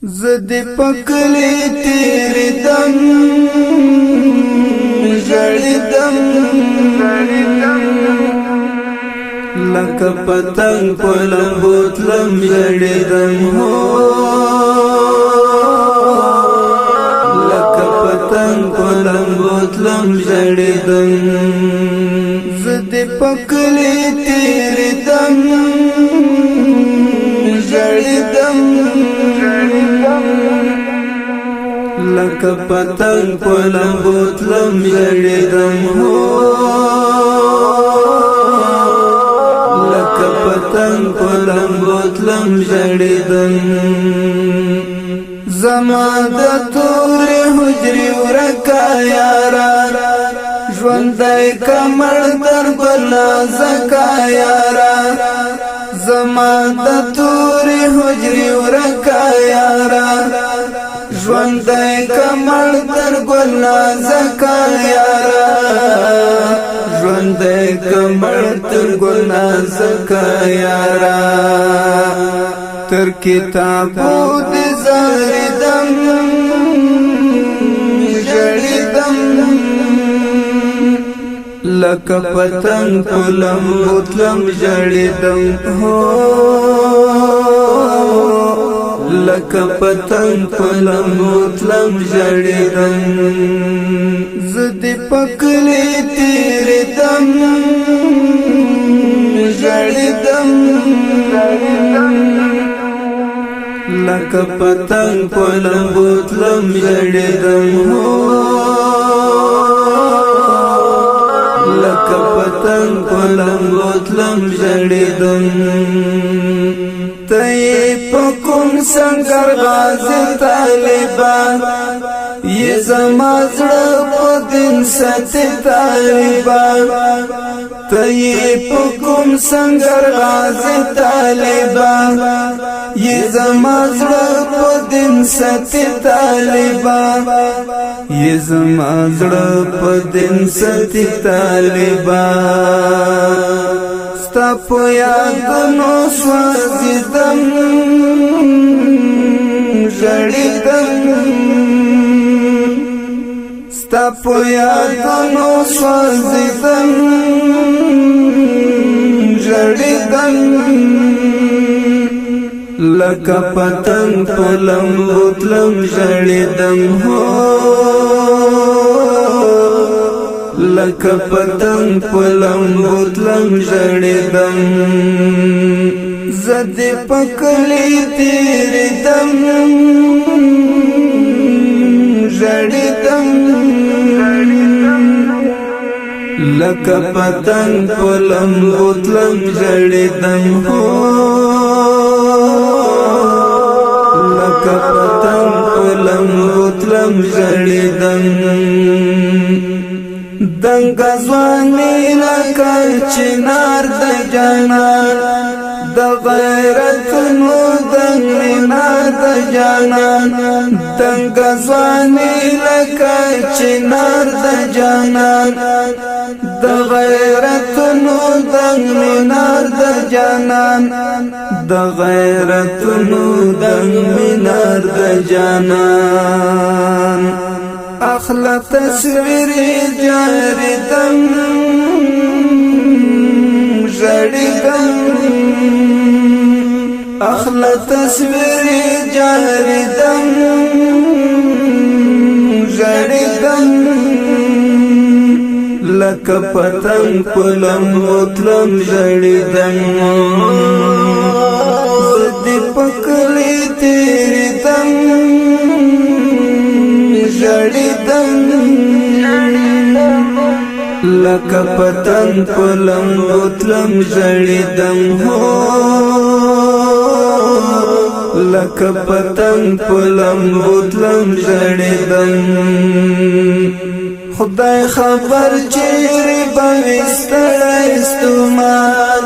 زد پکلی تیری دم جڑی دم لکه پتنگ پلم بوتلم جڑی دم ہو لکه پتنگ پلم بوتلم جڑی دم زد پکلی تیری دم جڑی دم لکه پتنگ پلم بوتلم جڑی دم ہو لکه پتنگ پلم بوتلم جڑی دم زما د تور حجری ورکا یارا ژوندی کمر در بلا زکا یارا زما د تور حجری ورکا یارا ژوندی کمر در بلا زکا یارا ژوندی کمر در بلا زکا یارا تر کتابو د زاردم جړیدم لکه پتنګ پلم بوتلم جړیدم هو لکه پتنګ پلم بوتلم جړیدم زد پکلی تیری دم جړیدم لکه پتنګ پلم بوتلم جړیدم هو لکه پتنګ پلم بوتلم جړیدم ته په کوم سنگر غازی طالبان یہ زما زړه په دین ساتي طالبان ته په کوم سنگر غازی طالبان یہ زما زړه په دین ساتي طالبان یہ زما زړه په دین ساتي طالبان ستا په یادونو سوځیدم ژړیدم ستا په یادونو سوځیدم ژړیدم لکه پتنګ پلم بوتلم جړیدم هو لکه پتنګ پلم بوتلم جړیدم زد پکلی تیری دم جړیدم لکه پتنګ پلم بوتلم جړیدم هو لکه پتنګ پلم بوتلم جړیدم دنګ ځواني لکه چنار د جانان د غیرت نو دنګ مینار د جانان دنګ ځواني لکه چنار د جانان د غیرت نو دنګ مینار د جانان د غیرت نو دنګ مینار د جانان اخلا تصویر جاردم جړیدم اخلا تصویر جاردم جړیدم لکه پتنګ پلم بوتلم جړیدم زد پکلی تیری دم جړیدم لکه پتنګ پلم بوتلم جړیدم هو لکه پتنګ پلم بوتلم جړیدم خدای خبر چیرې به ستړی ستومان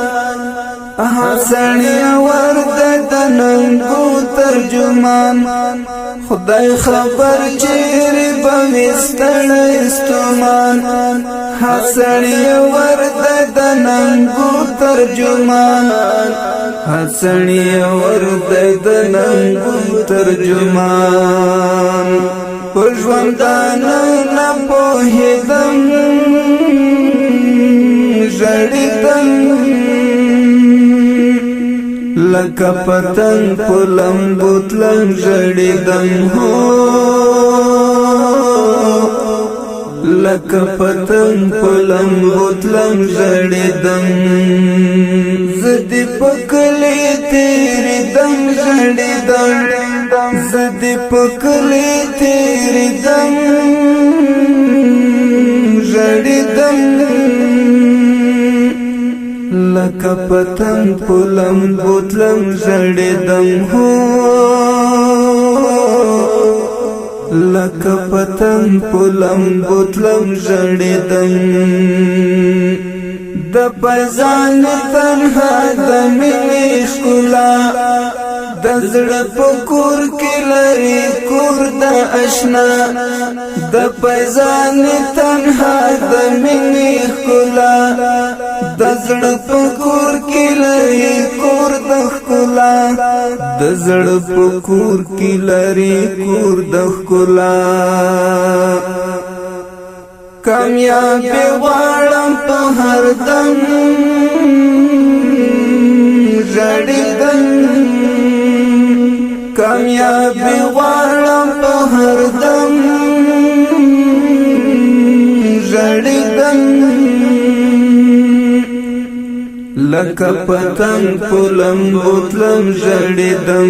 سړی ورد د ننګو ترجمان خدای خبر چیرې به مې ستړی ستومان سړی ورد د ننګو ترجمان سړی ورد د ننګو ترجمان په ژوندانه نه پوهېدم ژړېدم لکه پتنګ په لمبو تلم ژړېدم هو لکه پتنګ په لمبو تلم ژړېدم زه دې په کلي تېرېدم ژړېدم زه دې په کلي تېرېدم ژړېدم لکه پتنګ په لمبو تلم ژړېدم هو لکه پتنګ په لمبو تلم ژړېدم د پایزان تنها د مینې ښکلا د زړه په کور کې لري کور د اشنا د پایزان تنها د مینې ښکلا د زړه په کور کې لري کور د ښکلا د زړه په کور کې لري کور د ښکلا کامیابی غواړم په هر دم ژړېدم کامیابی غواړم په هر دم ژړېدم لکه پتنګ په لمبو تلم ژړېدم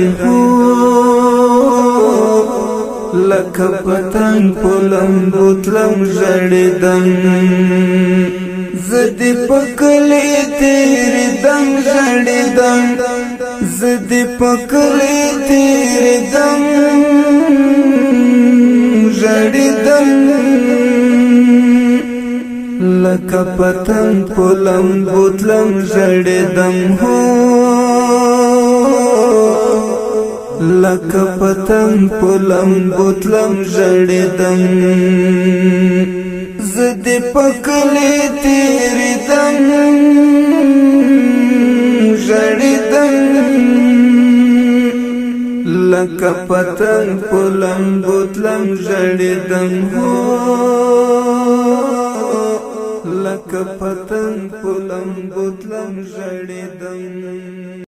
لکه پتنګ په لمبو تلم ژړېدم زه دې په کلي تېرېدم ژړېدم زه دې په کلي تېرېدم ژړېدم لکه پتنګ په لمبو تلم ژړېدم هو لکه پتنګ په لمبو تلم ژړېدم زه دې په کلي تېرېدم ژړېدم لکه پتنګ په لمبو تلم ژړېدم هو لکه پتنګ په لمبو تلم ژړېدم